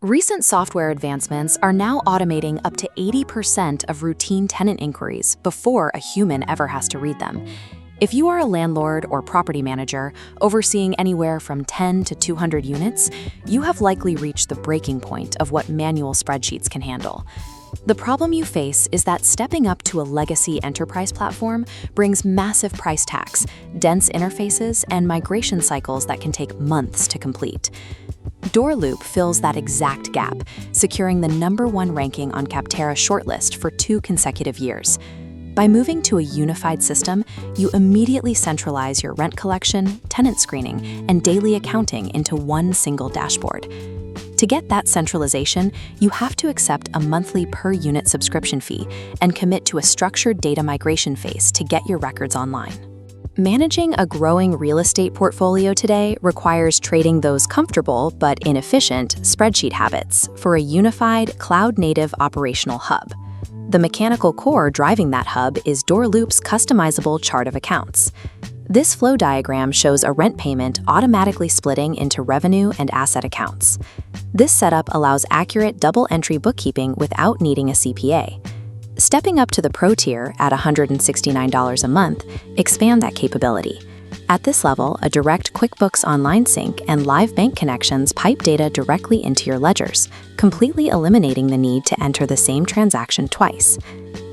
Recent software advancements are now automating up to 80% of routine tenant inquiries before a human ever has to read them. If you are a landlord or property manager overseeing anywhere from 10 to 200 units, you have likely reached the breaking point of what manual spreadsheets can handle. The problem you face is that stepping up to a legacy enterprise platform brings massive price tags, dense interfaces, and migration cycles that can take months to complete. DoorLoop fills that exact gap, securing the #1 ranking on Capterra's shortlist for 2 consecutive years. By moving to a unified system, you immediately centralize your rent collection, tenant screening, and daily accounting into one single dashboard. To get that centralization, you have to accept a monthly per-unit subscription fee and commit to a structured data migration phase to get your records online. Managing a growing real estate portfolio today requires trading those comfortable but inefficient spreadsheet habits for a unified, cloud-native operational hub. The mechanical core driving that hub is DoorLoop's customizable chart of accounts. This flow diagram shows a rent payment automatically splitting into revenue and asset accounts. This setup allows accurate double-entry bookkeeping without needing a CPA. Stepping up to the Pro tier at $169 a month, expand that capability. At this level, a direct QuickBooks online sync and live bank connections pipe data directly into your ledgers, completely eliminating the need to enter the same transaction twice.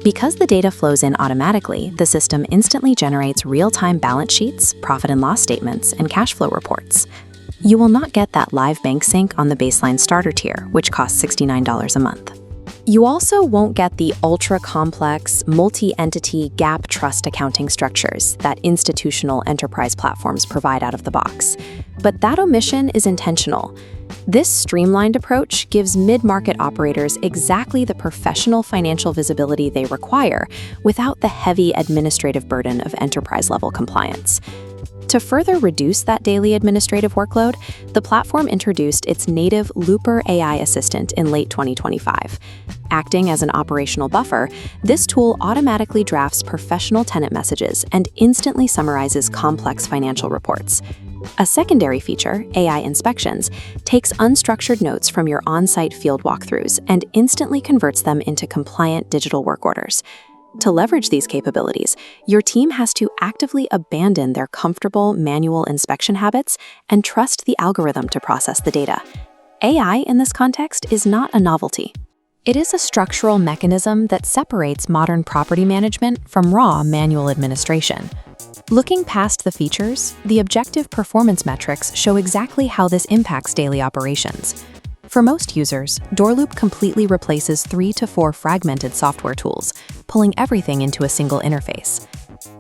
Because the data flows in automatically, the system instantly generates real-time balance sheets, profit and loss statements, and cash flow reports. You will not get that live bank sync on the baseline starter tier, which costs $69 a month. You also won't get the ultra-complex, multi-entity GAAP trust accounting structures that institutional enterprise platforms provide out of the box. But that omission is intentional. This streamlined approach gives mid-market operators exactly the professional financial visibility they require without the heavy administrative burden of enterprise-level compliance. To further reduce that daily administrative workload, the platform introduced its native Looper AI assistant in late 2025. Acting as an operational buffer, this tool automatically drafts professional tenant messages and instantly summarizes complex financial reports. A secondary feature, AI Inspections, takes unstructured notes from your on-site field walkthroughs and instantly converts them into compliant digital work orders. To leverage these capabilities, your team has to actively abandon their comfortable manual inspection habits and trust the algorithm to process the data. AI in this context is not a novelty. It is a structural mechanism that separates modern property management from raw manual administration. Looking past the features, the objective performance metrics show exactly how this impacts daily operations. For most users, DoorLoop completely replaces 3 to 4 fragmented software tools, pulling everything into a single interface.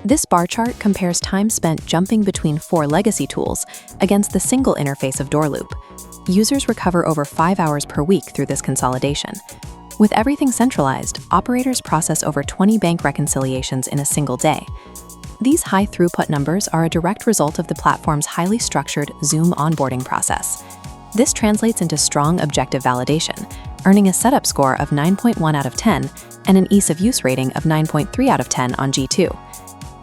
This bar chart compares time spent jumping between 4 legacy tools against the single interface of DoorLoop. Users recover over 5 hours per week through this consolidation. With everything centralized, operators process over 20 bank reconciliations in a single day. These high throughput numbers are a direct result of the platform's highly structured Zoom onboarding process. This translates into strong objective validation, earning a setup score of 9.1 out of 10 and an ease of use rating of 9.3 out of 10 on G2.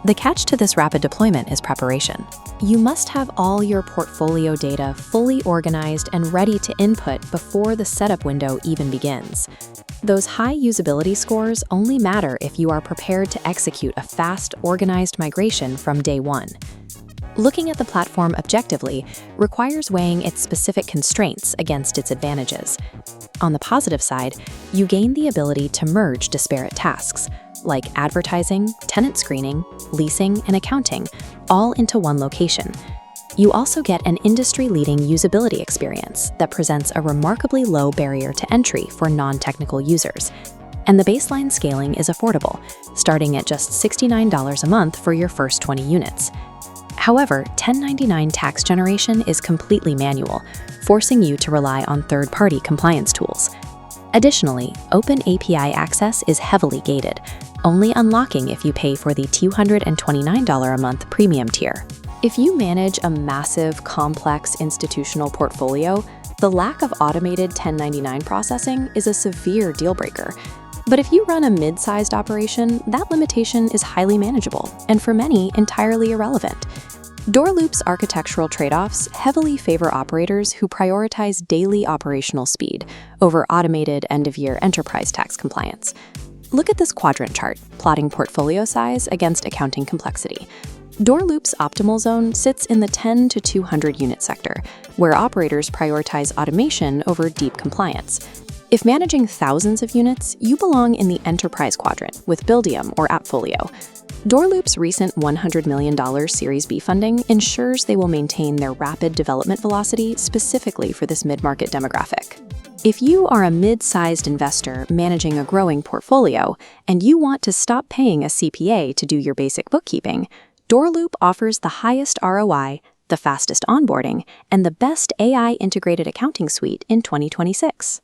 The catch to this rapid deployment is preparation. You must have all your portfolio data fully organized and ready to input before the setup window even begins. Those high usability scores only matter if you are prepared to execute a fast, organized migration from day one. Looking at the platform objectively requires weighing its specific constraints against its advantages. On the positive side, you gain the ability to merge disparate tasks, like advertising, tenant screening, leasing, and accounting, all into one location. You also get an industry-leading usability experience that presents a remarkably low barrier to entry for non-technical users. And the baseline scaling is affordable, starting at just $69 a month for your first 20 units. However, 1099 tax generation is completely manual, forcing you to rely on third-party compliance tools. Additionally, open API access is heavily gated, only unlocking if you pay for the $229 a month premium tier. If you manage a massive, complex institutional portfolio, the lack of automated 1099 processing is a severe deal-breaker. But if you run a mid-sized operation, that limitation is highly manageable, and for many, entirely irrelevant. DoorLoop's architectural trade-offs heavily favor operators who prioritize daily operational speed over automated end-of-year enterprise tax compliance. Look at this quadrant chart, plotting portfolio size against accounting complexity. DoorLoop's optimal zone sits in the 10 to 200 unit sector, where operators prioritize automation over deep compliance. If managing thousands of units, you belong in the enterprise quadrant with Buildium or Appfolio. DoorLoop's recent $100 million Series B funding ensures they will maintain their rapid development velocity specifically for this mid-market demographic. If you are a mid-sized investor managing a growing portfolio and you want to stop paying a CPA to do your basic bookkeeping, DoorLoop offers the highest ROI, the fastest onboarding, and the best AI-integrated accounting suite in 2026.